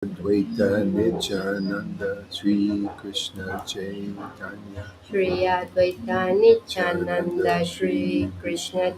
Advaita Nityananda Sri Krishna Chaitanya Shri Advaita Nityananda Shri Shri Krishna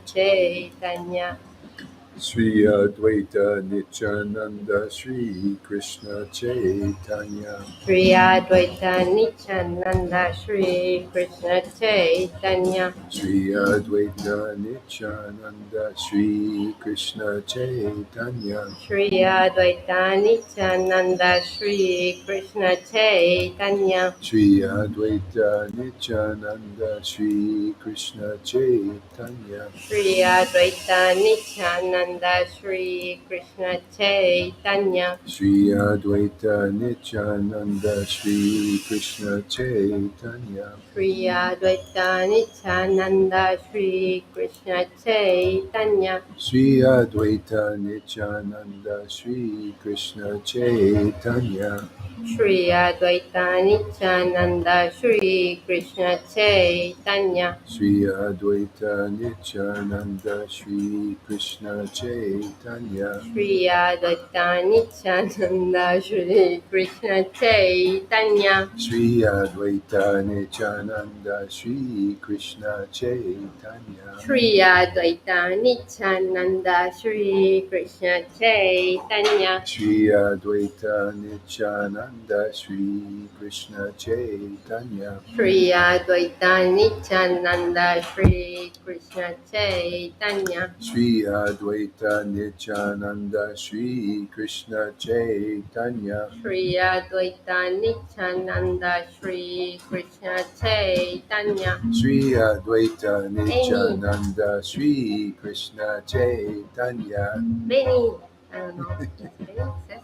Krishna Chaitanya Sri Advaita Nityananda Sri Krishna Chaitanya Shri Advaita Nityananda Shri Krishna Chaitanya Sri Advaita Nityananda Sri Krishna Chaitanya Shri Advaita Nityananda Shri Krishna Chaitanya Sri Advaita Nityananda Sri Krishna Chaitanya Shri Advaita Nityananda Shri Krishna Chaitanya Sri Advaita Nityananda Sri Krishna Chaitanya Shri Advaita Nityananda Shri Krishna Chaitanya Sri Advaita Nityananda Sri Krishna Chaitanya Shri Advaita Nityananda Shri Krishna Chaitanya Sri Advaita Nityananda Sri Krishna Chaitanya Shri Advaita Nityananda Shri Krishna Chaitanya Sri Advaita Nityananda Sri Krishna Chaitanya Shri Advaita Nityananda Shri Krishna Chaitanya Sri Advaita Nityananda Sri Krishna Chaitanya Shri Advaita Nityananda Shri Krishna Chaitanya Sri Advaita Nityananda Sri Krishna Chaitanya Shri Advaita Nityananda Shri Krishna Chaitanya Sri Advaita Benny, Nityananda Sri Krishna Chaitanya Benny, I don't know. Benny says.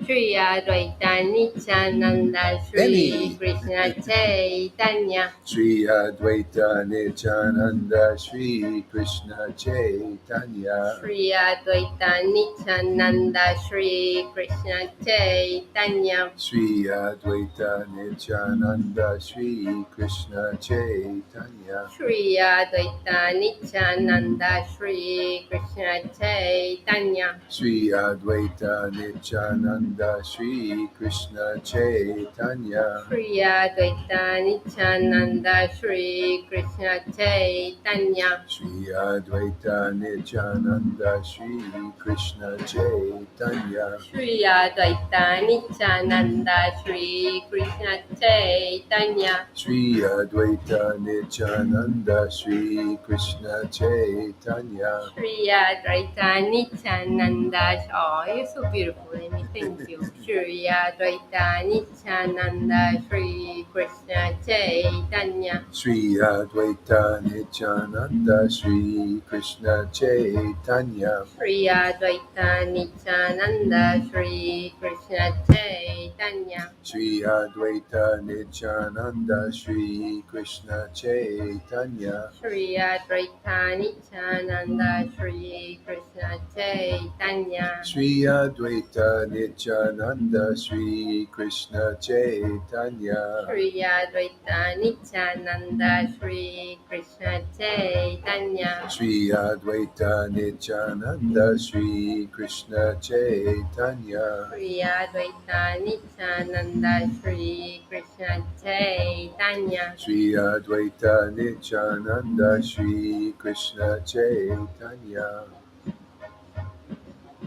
Shri Advaita Nityananda Shri Benny Krishna Chaitanya Sri Advaita Nityananda Sri Krishna Chaitanya Shri Advaita Nityananda Shri Krishna Chaitanya Sri Advaita Nityananda Sri Krishna Chaitanya Shri Advaita Nityananda Shri Krishna Chaitanya Sri Advaita Nityananda Sri Krishna Chaitanya Shri Advaita Nityananda Shri Krishna Chaitanya Sri Advaita Nityananda Sri Krishna Chaitanya Shri Advaita Nityananda Shri Krishna Chaitanya Sri Advaita Nityananda Sri Krishna Chaitanya Shri Advaita Nityananda. Oh, you're so beautiful, Amy. Thank you. Shri Advaita Nityananda Shri Krishna Chaitanya. Sri Advaita Nityananda Sri Krishna Chaitanya Shri Advaita Nityananda Shri Krishna Chaitanya. Sri Advaita Nityananda Sri Krishna Chaitanya Shri Advaita Nityananda Shri Krishna Chaitanya. Sri Advaita Nityananda Sri Krishna Chaitanya Shri Advaita Nityananda Shri Krishna Chaitanya. Sri Advaita Nityananda Sri Krishna Chaitanya Shri Advaita Nityananda Shri Krishna Chaitanya. Sri Advaita Nityananda Sri Krishna Chaitanya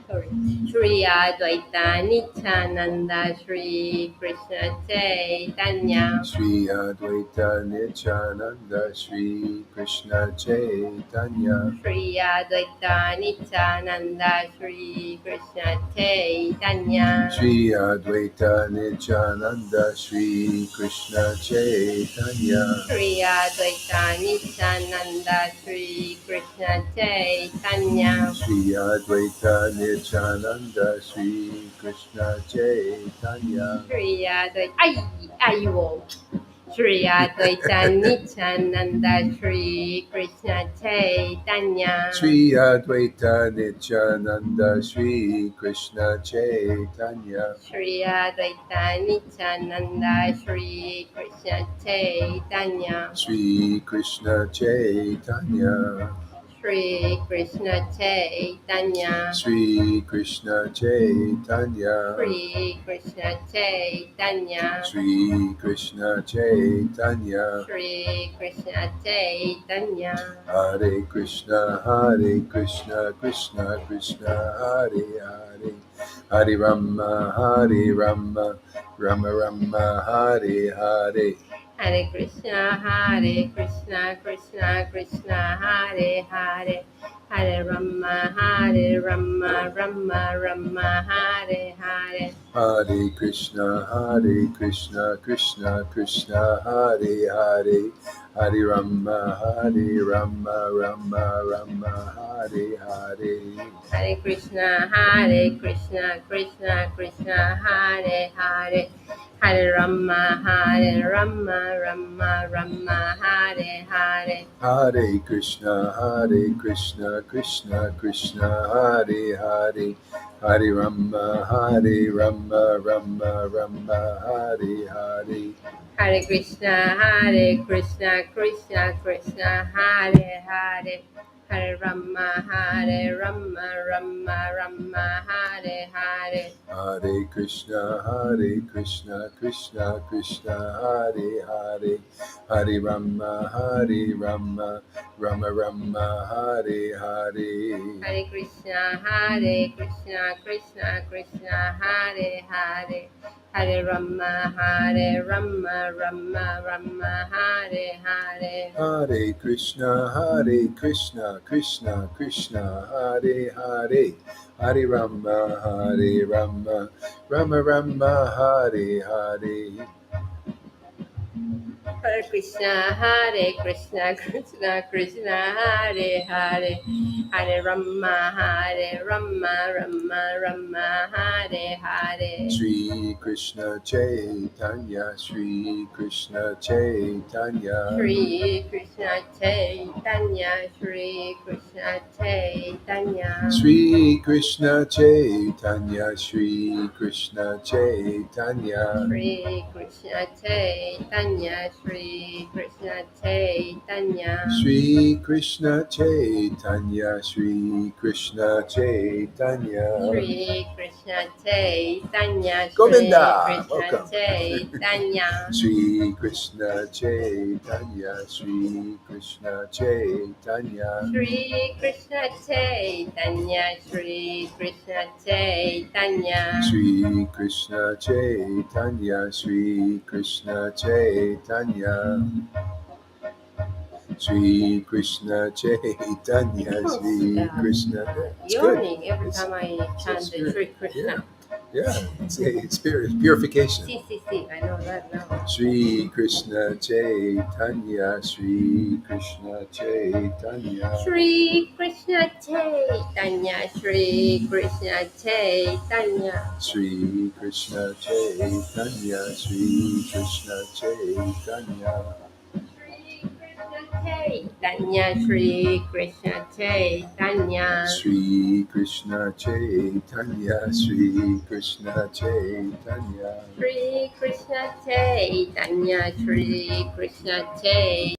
Sorry. Shri Advaita Nityananda Shri Krishna Chaitanya. Sri Advaita Nityananda Sri Krishna Chaitanya Shri Advaita Nityananda Shri Krishna Chaitanya. Sri Advaita Nityananda Sri Krishna Chaitanya Shri Advaita Nityananda Shri Krishna Chaitanya. Sri Advaita Nityananda Sri Krishna Chaitanya Shri Advaita Ayo Shri Advaita Nityananda Shri Krishna Chaitanya. Sri Advaita Nityananda Sri Krishna Chaitanya Shri Advaita Nityananda Shri Krishna Chaitanya. Sri Krishna Chaitanya Shri Krishna Chaitanya, Shri Krishna Chaitanya, Shri Krishna Chaitanya, Shri Krishna Chaitanya, Shri Krishna Chaitanya, Hare Krishna, Hare Krishna, Krishna Krishna, Hare Hare, Hare Rama, Hare Rama, Rama Rama, Hare Hare. Hare Krishna, Krishna Krishna, Hare Hare, Hare Rama, Rama Rama, Hare Hare. Hare Krishna, Krishna Krishna, Hare Hare, Hare Rama, Rama Rama, Hare Hare. Hare Krishna, Krishna Krishna, Hare Hare, Hare Rama, Rama Rama, Hare Hare. Hare Krishna, Krishna Krishna, Hare Hare, Hare Rama, Rama Rama, Hare Hare. Hare Krishna, Krishna Krishna, Hare Hare, Hare Rama, Rama Rama, Hare Hare. Hare Krishna, Krishna Krishna, Hare Hare, Hare Rama, Rama Rama, Hare Hare. Hare Krishna, Krishna Krishna, Hare Hare, Hare Rama, Rama Rama, Hare Hare. Hare Krishna, Krishna Krishna, Hare Hare, Hare Rama, Rama Rama, Hare Hare. Hare Krishna, Krishna Krishna, Hare Hare, Hare Rama, Rama Hare Hare. Shri Krishna Chaitanya, Shri Krishna Chaitanya, Shri Krishna Chaitanya, Shri Krishna Chaitanya, Shri Krishna Chaitanya, Shri Krishna Chaitanya, Shri Krishna Chaitanya, Shri Krishna Chaitanya, Shri Krishna Chaitanya, Shri Krishna Chaitanya. Shri Krishna Chaitanya, Shri Govinda, Krishna welcome. Chaitanya, Shri Krishna Chaitanya, Shri Krishna Chaitanya, Shri Krishna Chaitanya, Shri Krishna Chaitanya, Shri Krishna Chaitanya, Shri Krishna Chaitanya, Shri Krishna Chaitanya, Shri Krishna. It's good. Yawning every time I chant the Shri Krishna. Yeah, it's purification. See, I know that now. Shri Krishna Chaitanya, Shri Krishna Chaitanya, Shri Krishna Chaitanya, Shri Krishna Chaitanya, Shri Krishna Chaitanya, Shri Krishna Chaitanya, Chaitanya, Shri Krishna Chaitanya, Shri Krishna Chaitanya, Shri Krishna Chaitanya, Shri Krishna Chaitanya, Shri Krishna Chaitanya,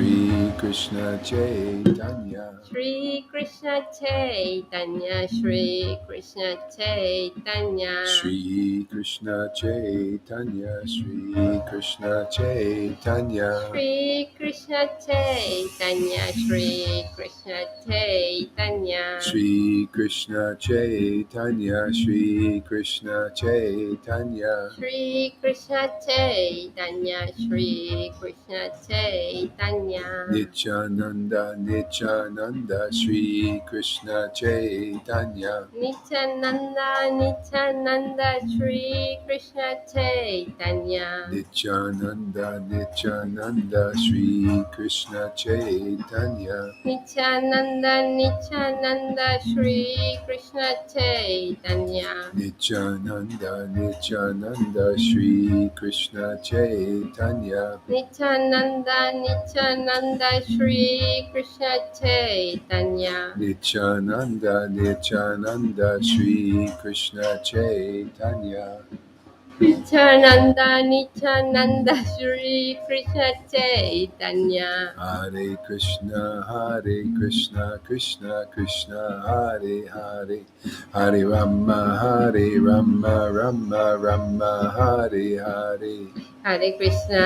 Shri Krishna Chaitanya, Shri Krishna Chaitanya, Shri Krishna Chaitanya, Shri Krishna Chaitanya, Shri Krishna Chaitanya, Shri Krishna Chaitanya, Shri Krishna Chaitanya, Shri Krishna Chaitanya, Shri Krishna Chaitanya, Shri Krishna Chaitanya, Shri Krishna Chaitanya, Nityananda, Nityananda, Shri Krishna Chaitanya, Nityananda, Nityananda, Shri Krishna Chaitanya, Nityananda, Nityananda, Shri Krishna Chaitanya, Nityananda, Nityananda, Shri Krishna Chaitanya, Nityananda, Nityananda, Shri Krishna Chaitanya, Nityananda, Nityananda, Shri Krishna Chaitanya, Nityananda, Nityananda, Shri Krishna Chaitanya, Nityananda, Nityananda, Shri Krishna Chaitanya. Hare Krishna, Krishna Krishna, Hare Hare, Hare Rama, Rama Rama, Hare Hare. Hare Krishna,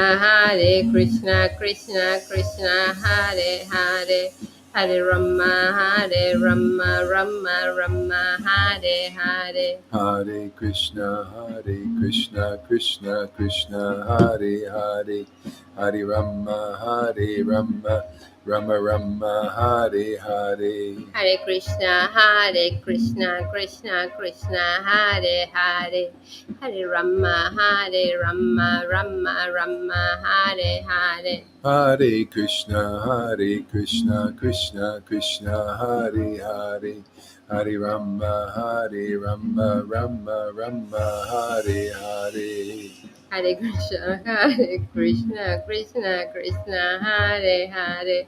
Krishna Krishna, Hare Hare. Hare Rama, Rama Rama, Hare Hare. Hare Krishna, Krishna Krishna, Hare Hare, Hare Rama, Rama Rama, Hare Hare. Hare Krishna, Krishna Krishna, Hare Hare. Hare Rama, Rama Rama, Hare Hare. Hare Krishna, Krishna Krishna, Hare Hare, Hare Rama, Rama Rama, Hare Hare. Hare Krishna, Krishna Krishna, Hare Hare.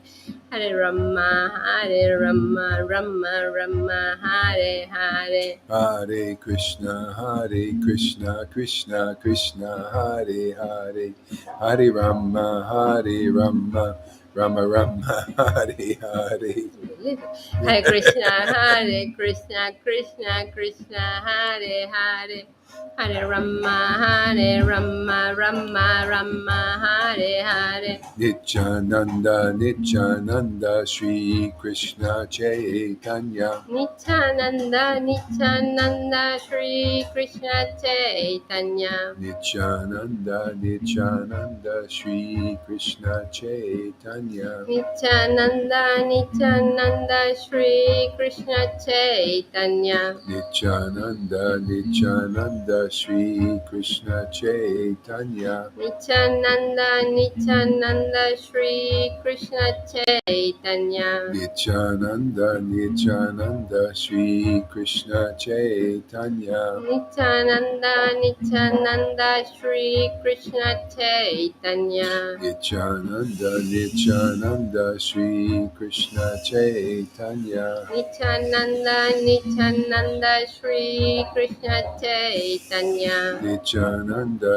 Hare Rama, Rama Rama, Hare Hare. Hare Krishna, Krishna Krishna, Hare Hare, Hare Rama, Rama Rama, Hare Hare. Hare Krishna, Krishna Krishna, Hare Hare. Hare Rama, Rama Rama, Hare Hare. Nityananda, Shri Krishna Chaitanya. Nityananda, Shri Krishna Chaitanya. Nityananda, Shri Krishna Chaitanya. Nityananda, Shri Krishna Chaitanya. Nityananda, Shri Krishna Chaitanya. Nityananda, Shri Krishna Chaitanya. Nityananda, Shri Krishna Chaitanya. Nityananda, Shri Krishna Chaitanya. Nityananda, Shri Krishna Chaitanya. Nityananda, Shri Krishna Chaitanya. Nityananda,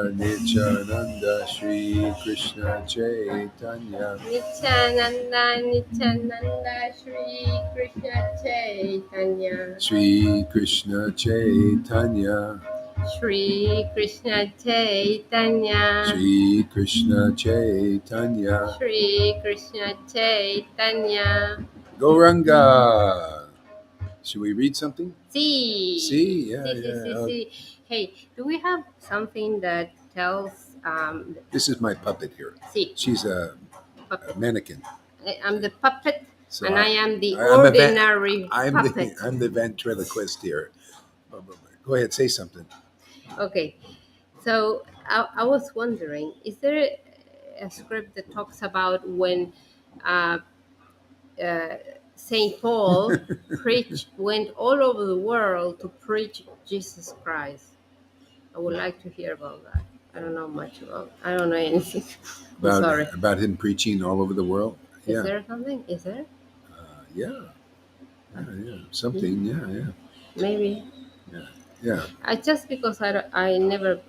Shri Krishna Chaitanya. Nityananda, Shri Krishna Chaitanya. Shri Krishna Chaitanya. Shri Krishna Chaitanya. Shri Krishna Chaitanya. Shri Krishna Chaitanya. Gauranga. Should we read something? See. See, yeah. See. Hey, do we have something that tells? This is my puppet here. See. She's a Puppet. mannequin. I'm the puppet, So and I am the I'm ordinary puppet. I'm the ventriloquist here. Go ahead, say something. Okay, so I was wondering, is there a script that talks about when Saint Paul went all over the world to preach Jesus Christ? I would like to hear about that. I don't know much about. I don't know anything. I'm sorry. About him preaching all over the world. Is there something? Is there? Yeah. Something. Yeah. Maybe. Yeah. Just because I never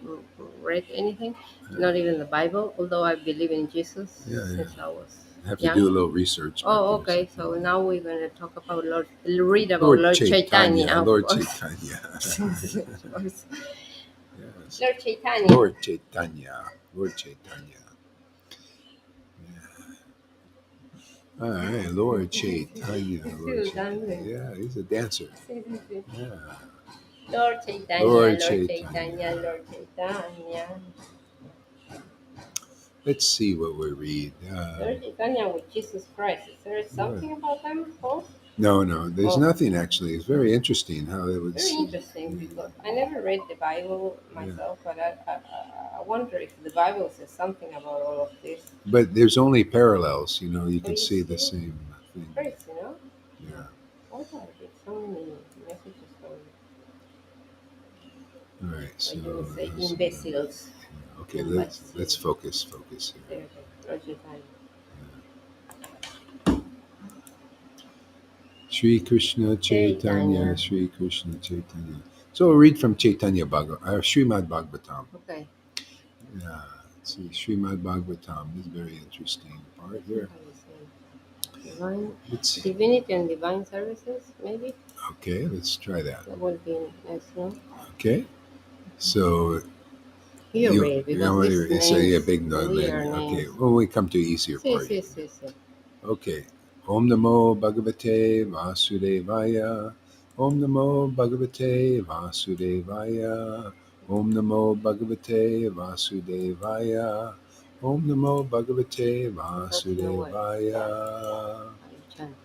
read anything, not even the Bible, although I believe in Jesus since I was Have to young. do a little research. Oh, okay. So now we're going to talk about read about Lord Caitanya. Lord Caitanya. Yes. Lord Caitanya. Lord Caitanya. All right, Lord Caitanya. Yeah, he's a dancer. Yeah. Lord Caitanya. Lord Caitanya. Let's see what we read. Lord Caitanya with Jesus Christ. Is there something about them both? No, there's nothing actually. It's very interesting how it was. Very interesting because I never read the Bible myself, but I wonder if the Bible says something about all of this. But there's only parallels, you can see the same thing. Crazy, no? Yeah. What are there? So many messages from. All right, so I didn't say imbeciles. Okay, let's focus here. Okay. Shri Krishna Chaitanya, Shri Krishna Chaitanya. So we'll read from Srimad Bhagavatam. Okay. Yeah, let's see, Srimad Bhagavatam. This is a very interesting part here. Divine, It's divinity and divine services, maybe? okay. Let's try that. That would be nice, no? Okay, so You read, because these it's a names, big no. weird Okay, names. when we come to easier See, part. see, see, see. Okay. Om Namo Bhagavate Vasudevaya. Om Namo Bhagavate Vasudevaya. Om Namo Bhagavate Vasudevaya. Om Namo Bhagavate That's no way. Vasudevaya. I'm chanting.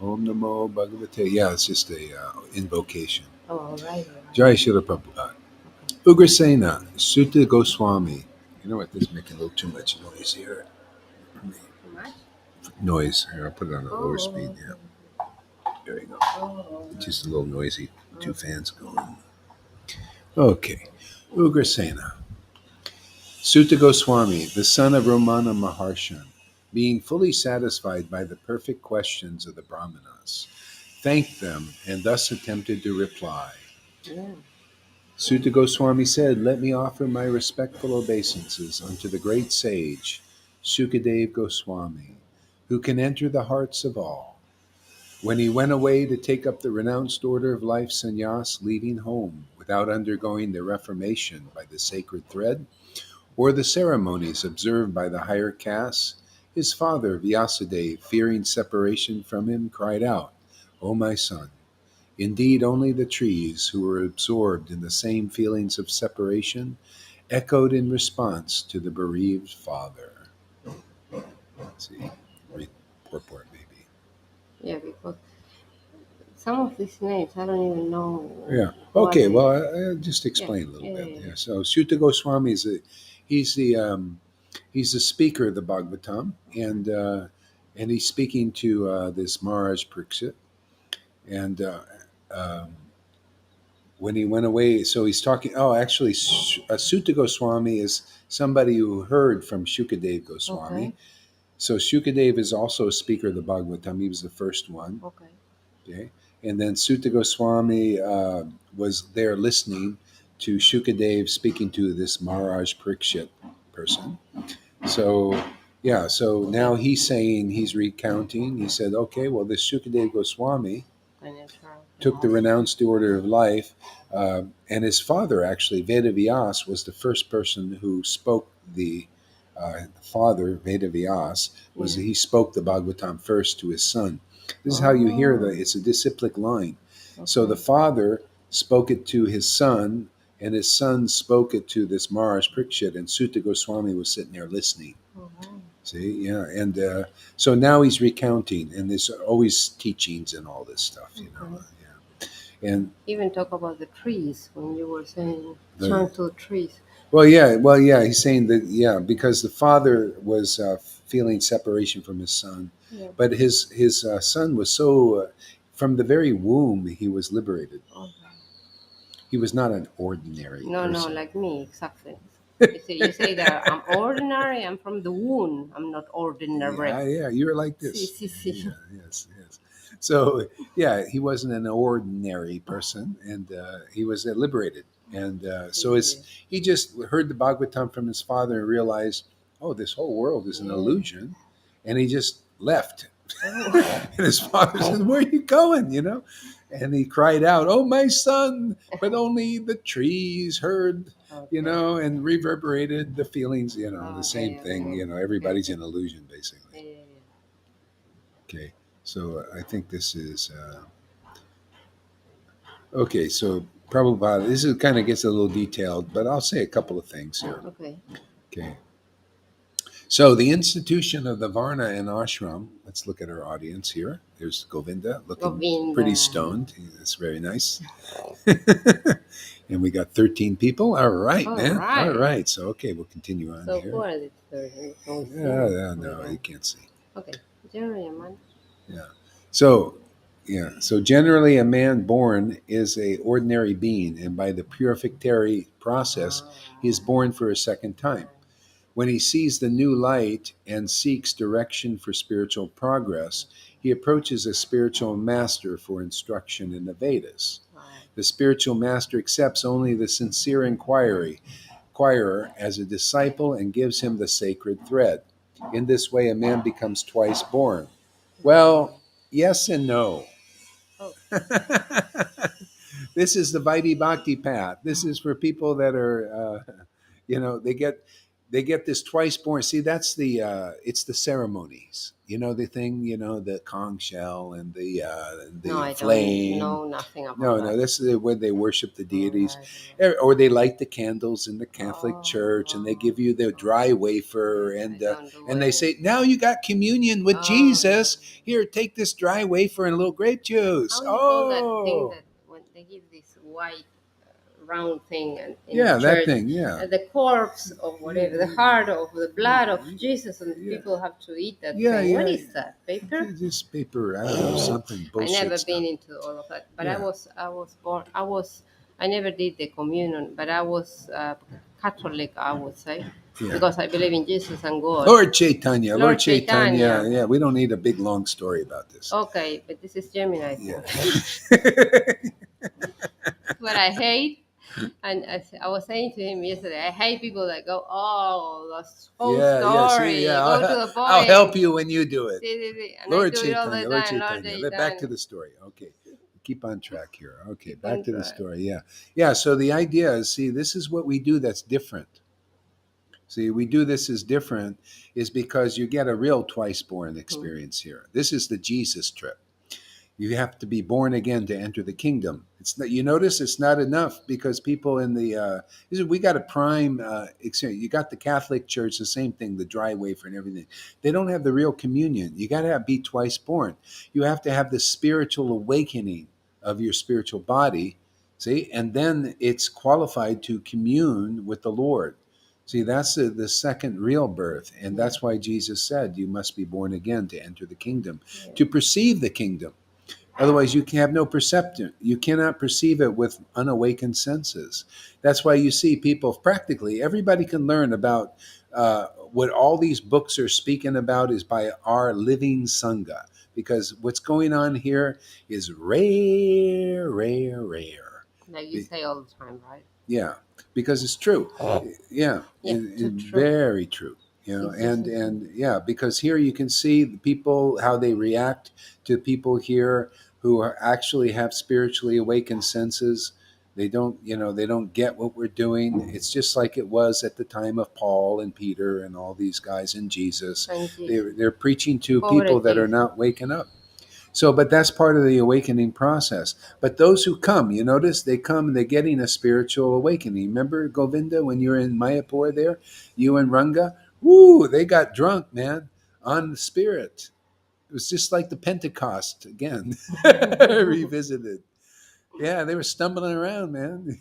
Om Namo Bhagavate. Yeah, it's just a invocation. Oh, all right, all right. Jai Shila Prabhupada. Okay. Ugrasena, Sutta Goswami. You know what? This is making a little too much noise here. Too much? Noise. Here, I'll put it on a lower Oh, speed. Yeah. There you go. oh, Just a little noisy. Two fans going. Okay. Ugrasena. Sutta Goswami, the son of Romana Maharshan, being fully satisfied by the perfect questions of the Brahmanas, thanked them and thus attempted to reply. yeah. Sutta Goswami said, "Let me offer my respectful obeisances unto the great sage, Sukadev Goswami, who can enter the hearts of all. When he went away to take up the renounced order of life sannyas, leaving home without undergoing the reformation by the sacred thread or the ceremonies observed by the higher castes, his father Vyasadeva, fearing separation from him, cried out, 'O my son, indeed only the trees who were absorbed in the same feelings of separation echoed in response to the bereaved father.'" Let's see, read purport maybe. Yeah, because some of these names, I don't even know Yeah. what Okay. they. Well, I'll just Yeah, explain a little yeah, bit. yeah, yeah. Yeah. So Sutta Goswami is he's the he's the speaker of the Bhagavatam, and he's speaking to this Maharaj Pariksit, and when he went away, so he's talking. Oh, actually, Sutta Goswami is somebody who heard from Shukadev Goswami. Okay, So Shukadev is also a speaker of the Bhagavatam. He was the first one. okay. Okay. And then Sutta Goswami was there listening to Shukadev speaking to this Maharaj Parikshit person. So, yeah, so now he's saying, he's recounting. He said, okay, well, this Shukadev Goswami Financial took the loss. renounced order of life. And his father, actually, Vedavyas, was the first person who spoke the father, Vedavyas, was Yeah. he spoke the Bhagavatam first to his son. This is how you hear it's a disciplic line. So the Okay. father spoke it to his son, and his son spoke it to this Maharaj Parikshit, and Sutta Goswami was sitting there listening. Oh, See, yeah, and so now he's recounting, and there's always teachings and all this stuff, okay. yeah. And Even talk about the trees when you were saying the, turn to the trees. well, yeah, he's saying that, yeah, because the father was feeling separation from his son, Yeah. but his son was so from the very womb he was liberated. Okay. He was not an ordinary No, no, person. like me, exactly. You say that I'm ordinary. I'm from the womb. I'm not ordinary. Yeah, you were like See, this. see, see. Yeah, yes. So, yeah, he wasn't an ordinary person, and he was liberated. And so Yeah. he just heard the Bhagavatam from his father and realized, oh, this whole world is an Yeah. illusion. And he just left. Oh. And his father said, "Where are you going?" And he cried out, "Oh, my son!" But only the trees heard, Okay. and reverberated the feelings, the same Okay. thing. Okay. Everybody's Okay. in illusion, basically. Yeah, yeah, Okay, so I think this is okay. So Prabhupada, this is kind of gets a little detailed, but I'll say a couple of things here. yeah. Okay. Okay. So the institution of the Varna and Ashram. Let's look at our audience here. There's Govinda, looking pretty Govinda. stoned. That's very nice. And we got 13 people. All right, All man. All right. right. So okay, we'll continue on So here. who are the third? Can we see? Yeah, We no, you don't. can't see. Okay. Generally, a man. Yeah. So, yeah. So generally, a man born is a ordinary being, and by the purificatory process, he is born for a second time. When he sees the new light and seeks direction for spiritual progress, he approaches a spiritual master for instruction in the Vedas. Right. The spiritual master accepts only the sincere inquirer as a disciple and gives him the sacred thread. In this way, a man becomes twice born. Well, yes and no. Oh, This is the Vaidhi Bhakti path. This is for people that are, they get this twice born. See, that's it's the ceremonies. You know the thing. You know the conch shell and no, the I don't flame. know nothing about No, that. this is when they worship the All deities, right. or they light the candles in the Catholic Oh, Church, and they oh, give you the oh. dry wafer, I don't do and they say, anything. "Now you got communion with Oh, no. Jesus. Here, take this dry wafer and a little grape juice." How you call that thing Oh, that when they give this white round thing and in the yeah, that church, thing. Yeah, the corpse of whatever, the heart of the blood of Jesus, and yeah, people have to eat that yeah, thing. What yeah. is that? Paper? This paper, I don't know, something I bullshit never stuff. been into all of that, but Yeah, I was born. I never did the communion, but I was Catholic, I would say, yeah. because I believe in Jesus and God. Lord Chaitanya, Lord Lord Chaitanya. Caitanya. Yeah, we don't need a big long story about this. Okay, but this is Gemini Yeah. thing. What I hate, and I was saying to him yesterday, I hate people that go, "Oh, the whole Yeah, yeah. See, story, yeah, go to the I'll help point." you when you do it. See, and I Lord do it all the Chaitanya, Lord time, Lord Chaitanya. Back to Caitanya. the story. Okay. Keep on track here. Okay, Keep back on to the trying. story. Yeah. Yeah. So the idea is, see, this is what we do that's different. See, we do this is different is because you get a real twice born Mhm. experience here. This is the Jesus trip. You have to be born again to enter the kingdom. It's not, you notice it's not enough because people in the we got a prime experience. You got the Catholic Church, the same thing, the dry wafer and everything. They don't have the real communion. You got to be twice born. You have to have the spiritual awakening of your spiritual body. See, and then it's qualified to commune with the Lord. See, that's the second real birth, and Yeah, that's why Jesus said, "You must be born again to enter the kingdom, yeah. to perceive the kingdom." Otherwise, you can have no perception. You cannot perceive it with unawakened senses. That's why you see people, practically everybody can learn about what all these books are speaking about is by our living Sangha. Because what's going on here is rare, rare, rare. Like you say all the time, right? Yeah, because it's true. Yeah, Yeah, too true. very true. See, see, And see, see. yeah, because here you can see the people how they react to people here who actually have spiritually awakened senses. They don't, they don't get what we're doing. It's just like it was at the time of Paul and Peter and all these guys and Jesus. And Jesus. They're preaching to Pobre people that are Jesus. not waking up. So, but that's part of the awakening process. But those who come, you notice they come and they're getting a spiritual awakening. Remember Govinda when you were in Mayapur there, you and Ranga? Woo, they got drunk, man, on the spirit. It was just like the Pentecost again, revisited. Yeah, they were stumbling around, man.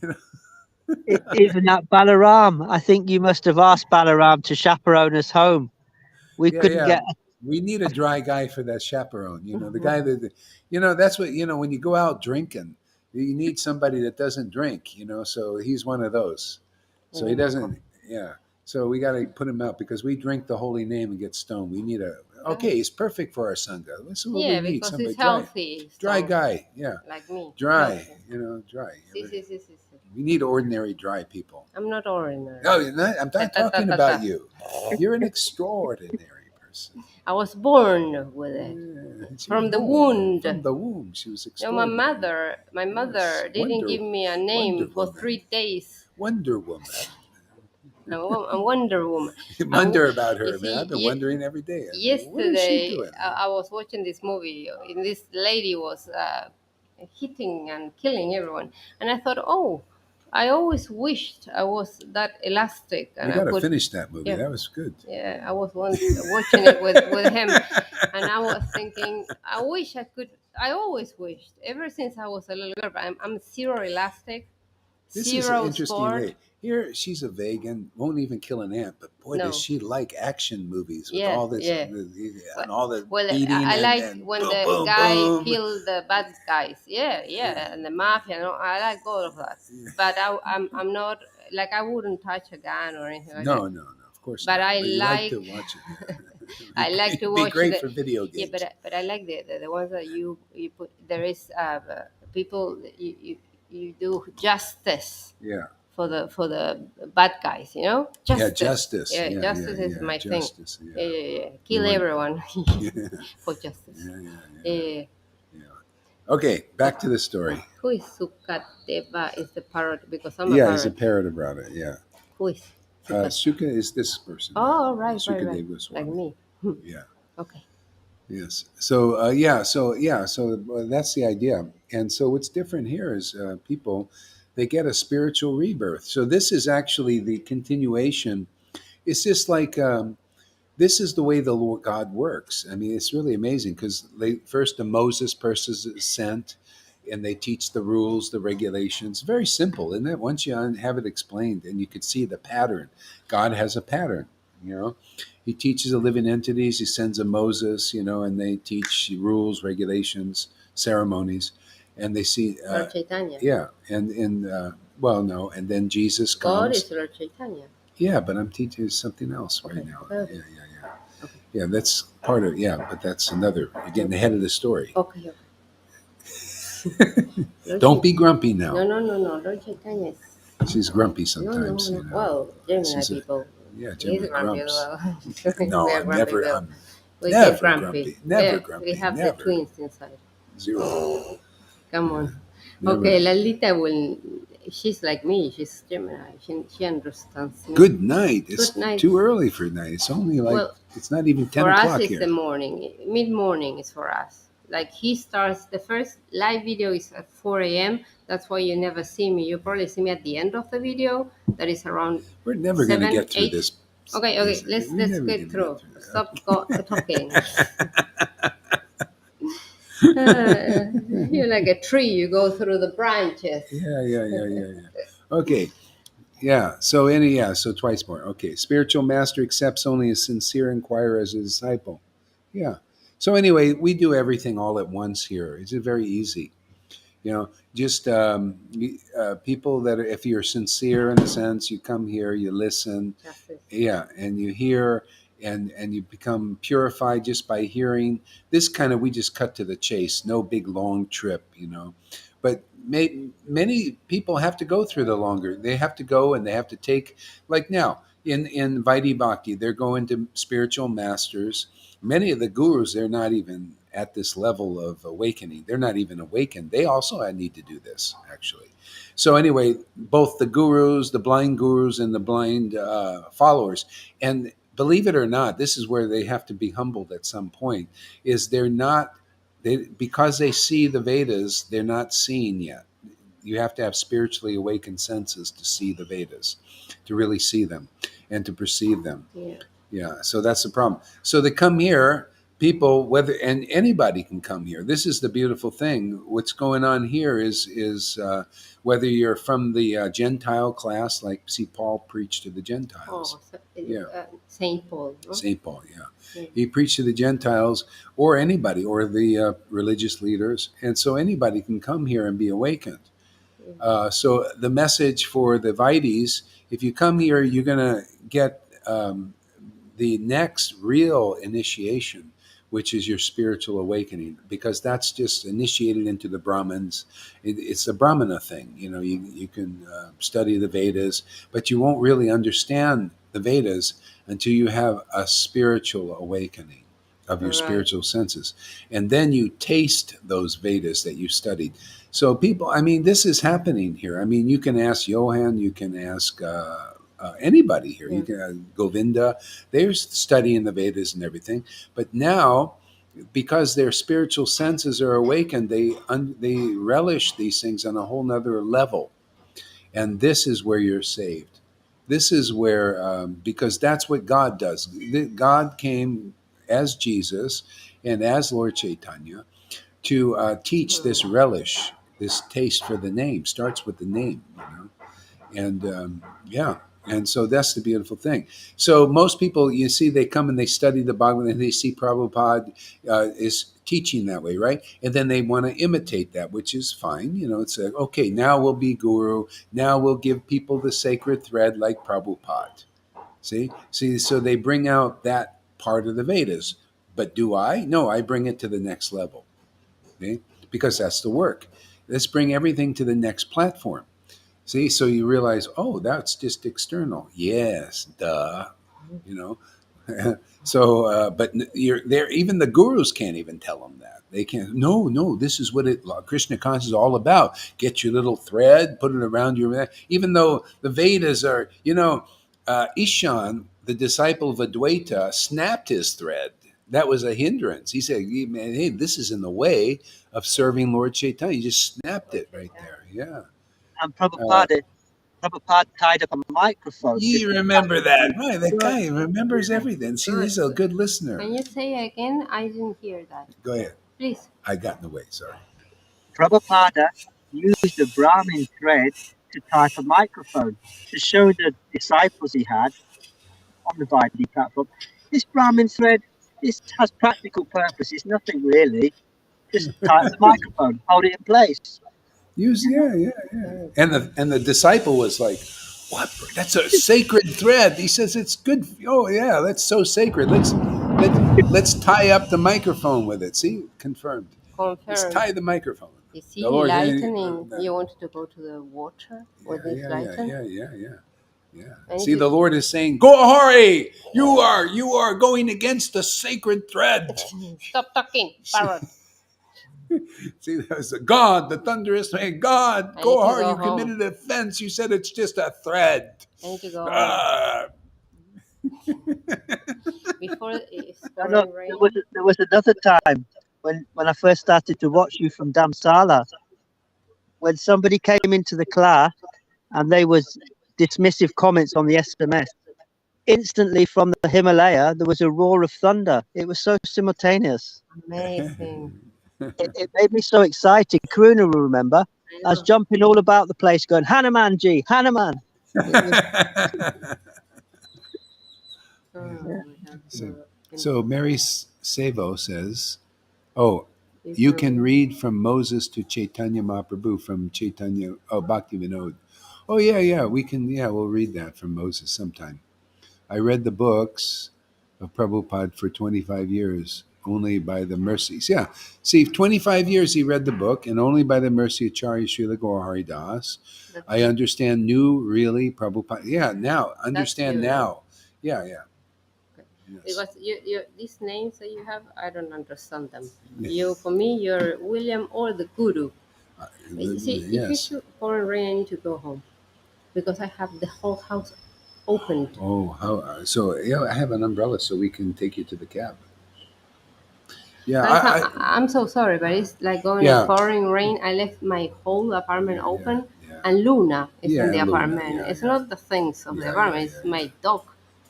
Even at Balaram, I think you must have asked Balaram to chaperone us home. We Yeah, couldn't yeah. get. We need a dry guy for that chaperone. The guy that, that's what, when you go out drinking, you need somebody that doesn't drink, so he's one of those. So he doesn't, yeah. So we got to put him out because we drink the holy name and get stoned. We need okay, he's perfect for our Sangha. This is what we Yeah, need. because Somebody it's dry, healthy dry stone, guy. Yeah. like me. Dry, Healthy. dry. See, see, see, see, see. We need ordinary dry people. I'm not ordinary. No, you're not, I'm Ta, not ta, ta, talking ta, about ta. you. You're an extraordinary person. I was born with it. Yeah, she was From the born wound. from the womb. She was You know, my extraordinary. mother, my Yes, mother didn't give me a Wonder name for Woman, 3 days. Wonder Woman. A Wonder Woman. You And wonder about you her, man. see, I've been wondering every day. I mean, what is she yesterday doing? I was watching this movie, and this lady was hitting and killing everyone, and I thought, oh, I always wished I was that elastic, and We I got to could, finish that movie. yeah, That was good. yeah. I was once watching it with him, and I was thinking, I wish I could. I always wished, ever since I was a little girl. But I'm zero elastic, This is an zero interesting sport. lady. Here, she's a vegan, won't even kill an ant, but boy, does No. she like action movies with Yes, all this yeah. and Well, all the well, beating I like and when boom, the boom, guy boom. killed the bad guys. Yeah, Yeah. yeah, and the mafia. And all, I like all of that. But I'm not like I wouldn't touch a gun or anything like No, that. no, no, of course But not. I But you like to like watch it. I like to Be watch great the for video yeah. games. But I like the ones that you put. There is people you do justice Yeah. for the bad guys, you know, Yeah. justice. Justice. Yeah, Yeah. Yeah. justice is Yeah. my thing. Justice. Yeah, Yeah. yeah, yeah. You Kill want. everyone Yeah. for justice. Yeah. Yeah. Yeah. Yeah. Yeah. Okay. Back to the story. Who is Sukadeva? Is the parrot, because I'm a Yeah. He's a parrot. parrot about it. Yeah. Who is Sukat? Suka is this person, right? Oh, right, right, right. Sukadeva Like Goswami. me. Yeah. Okay. Yes. So yeah. So yeah. So that's the idea. And so what's different here is people they get a spiritual rebirth. So this is actually the continuation. It's just like this is the way the Lord God works. I mean, it's really amazing because they first the Moses person is sent, and they teach the rules, the regulations. Very simple, isn't it? Once you have it explained, and you could see the pattern. God has a pattern. You know, He teaches the living entities. He sends a Moses. You know, and they teach rules, regulations, ceremonies, and they see. Lord Chaitanya. Yeah, and well, no, and then Jesus God comes. is Lord Chaitanya. Yeah, but I'm teaching you something else right Okay. now. Okay. Yeah, yeah, yeah. Okay. Yeah, that's part of but that's another. You're getting ahead of the story. Okay. Lord Don't be Chait- grumpy No, now. no, no, no. Lord Chaitanya is. She's grumpy No, no, sometimes, no. you know. Well, Gemini She's a people. yeah, He's Gemini grumpy as grumps. well. No, We are I'm grumpy never. though. I'm We get never grumpy. grumpy. Never Yeah, we grumpy. have the Never. twins inside. Zero. Come Yeah, on. never. Okay, Lalita will. She's like me. She's Gemini. She understands me. Good night. It's Good night. too early for night. It's only like Well, it's not even 10 for us, o'clock it's the here. morning. Mid morning is for us. Like he starts, the first live video is at 4 a.m. That's why you never see me. You probably see me at the end of the video. That is around We're never going to 7, get through 8. this. Okay, okay. We're Let's never get going to get through. through Stop that. talking. You're like a tree. You go through the branches. Yeah, yeah, yeah, yeah, yeah. Okay. Yeah. So twice more. Okay. Spiritual master accepts only a sincere inquirer as a disciple. Yeah. So anyway, we do everything all at once here. It's very easy. Just people that are, if you're sincere in a sense, you come here, you listen, Justice. yeah, and you hear, and you become purified just by hearing. This kind of we just cut to the chase, no big long trip. But many people have to go through the longer. They have to go and they have to take, like now in Vaidhi Bhakti, they're going to spiritual masters. Many of the gurus, they're not even at this level of awakening. They're not even awakened. They also need to do this actually. So anyway, both the gurus, the blind gurus, and the blind followers, and believe it or not, this is where they have to be humbled at some point. Is they're not they because they see the Vedas, they're not seeing yet. You have to have spiritually awakened senses to see the Vedas, to really see them, and to perceive them. Yeah. Yeah, so that's the problem. So they come here, people, whether and anybody can come here. This is the beautiful thing. What's going on here is whether you're from the Gentile class, like see Paul preached to the Gentiles. Oh, so, Yeah, Saint Paul. No? Saint Paul. Yeah, Yeah. he preached to the Gentiles or anybody or the religious leaders, and so anybody can come here and be awakened. So the message for the Vaidis, if you come here, you're going to get the next real initiation, which is your spiritual awakening, because that's just initiated into the Brahmins. It's a Brahmana thing. You can study the Vedas, but you won't really understand the Vedas until you have a spiritual awakening of your Right. spiritual senses. And then you taste those Vedas that you studied. So people, I mean, this is happening here. I mean, you can ask Johan, you can ask anybody here. Yeah. You can Govinda. They're studying the Vedas and everything. But now, because their spiritual senses are awakened, they relish these things on a whole nother level. And this is where you're saved. This is where, because that's what God does. God came as Jesus and as Lord Caitanya to teach this relish, this taste for the name. Starts with the name. And yeah, and so that's the beautiful thing. So most people, you see, they come and they study the Bhagavad and they see Prabhupada is teaching that way, right? And then they want to imitate that, which is fine. It's like, okay, now we'll be guru. Now we'll give people the sacred thread like Prabhupada. See, so they bring out that part of the Vedas. But do I? No, I bring it to the next level. Okay? Because that's the work. let's bring everything to the next platform. See, so you realize, oh, that's just external. Yes, duh. You know, so but you're there. Even the gurus can't even tell them that. They can't. No, no. This is what Krishna consciousness is all about. Get your little thread, put it around your neck. Even though the Vedas are, Ishan, the disciple of Advaita, snapped his thread. That was a hindrance. He said, "Man, hey, this is in the way of serving Lord Chaitanya." He just snapped it right there. Yeah. And Uh, Prabhupada tied up a microphone just You to remember that. practically. Right, that guy remembers everything. See, Good. he's a good listener. Can you say again? I didn't hear that. Go ahead. Please. I got in the way, sorry. Prabhupada used a Brahmin thread to type a microphone to show the disciples he had on the Vaidhi platform. This Brahmin thread, this has practical purposes, nothing really. Just type the microphone, hold it in place. Use yeah, yeah, yeah. And the disciple was like, "What? That's a sacred thread." He says it's good. Oh yeah, that's so sacred. Let's tie up the microphone with it. See, confirmed. Let's Confirm. tie the microphone. Is The he Lord, lightning? You wanted to go to the water with yeah, this yeah, yeah, lighten? yeah, yeah, yeah. Yeah. And See, if the Lord is saying, "Go hurry! You are going against the sacred thread." stop talking, parrot. See, there's a God, the thunderous man. God, I need go to hard. go You home. committed an offense. You said it's just a thread. I need to go home. Ah. Before it's No, no, pouring rain. there was another time when I first started to watch you from Damsala, when somebody came into the class and they was dismissive comments on the SMS. Instantly from the Himalaya, there was a roar of thunder. It was so simultaneous. Amazing. It made me so excited. Karuna will remember. I I was know. jumping all about the place going, Hanumanji, Hanuman. It was, Oh, yeah. we have so, to so Mary Savo says, "Oh, you can inform. read from Moses to Chaitanya Mahaprabhu from Chaitanya. Oh, Bhakti Vinod. Oh yeah, yeah. We can. Yeah, we'll read that from Moses sometime. I read the books of Prabhupada for 25 years, only by the mercies. Yeah. See, 25 years he read the book, and only by the mercy of Charya Srila Gaur Das, That's I understand new, really, Prabhupada. Yeah, now, that's understand you then. now. Yeah, yeah. Okay. Yes. Because you these names that you have, I don't understand them. Yeah. You for me, you're William or the Guru. You see, if it's Yes. pouring rain, I need to go home because I have the whole house opened. Oh, how so? Yeah, I have an umbrella, so we can take you to the cab. Yeah, I'm so sorry, but it's like going in yeah, pouring rain. I left my whole apartment yeah, yeah, open, yeah, and Luna is in yeah, the and Luna, apartment. yeah, It's yeah, not the things of the yeah, yeah, apartment. yeah, It's yeah. my dog,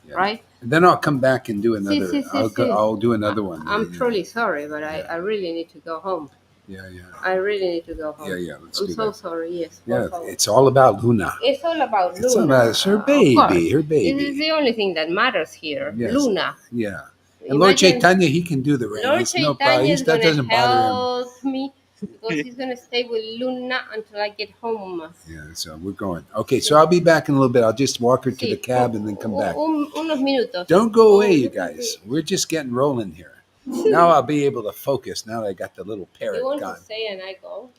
Yeah. right? And then I'll come back and do See, another. see, see, see. I'll do another one. I'm Yeah, truly sorry, but yeah, I really need to go home. yeah, yeah, I really need to go yeah, home. yeah. Let's I'm do so that. sorry. Yes, por Yeah, favor. it's all about Luna. It's all about It's all about Luna, it's her of course. baby, her This is baby. the only thing that matters here. Yes, Luna. yeah. And Lord Imagine Chaitanya, he can do the rain. Lord It's no problem. Chaitanya is That gonna doesn't bother him. help me because he's gonna stay with Luna until I get home. Yeah, so we're going. Okay, so Sí, I'll be back in a little bit. I'll just walk her to the sí. cab and then come back. Unos minutos. Don't go Oh, away, you you can guys. see. We're just getting rolling here. Now I'll be able to focus. Now that I got the little You parrot want to gone. stay and I go?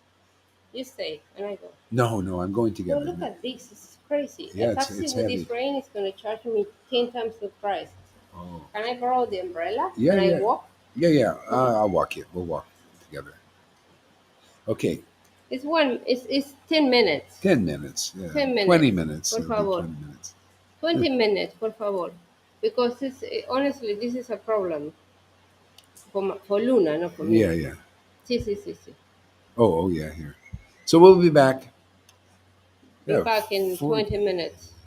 You stay and I go. No, no, I'm going No, together. look at this. This is crazy. A Yeah, taxi it's with heavy. this rain is going to charge me 10 times the price. Oh, Can I borrow the umbrella? yeah, Can I yeah, walk? yeah, yeah. Okay. I'll walk you. We'll walk together. Okay, It's 10 minutes. 10 minutes. Yeah, 10 20 minutes. minutes. Por It'll be favor. 20 minutes. 20 minutes, por favor. Because honestly, this is a problem for Luna, not for me. Yeah, yeah. Sí, sí, sí, sí. Oh, yeah. Here. So we'll be back. Be Yeah, back in 40. 20 minutes.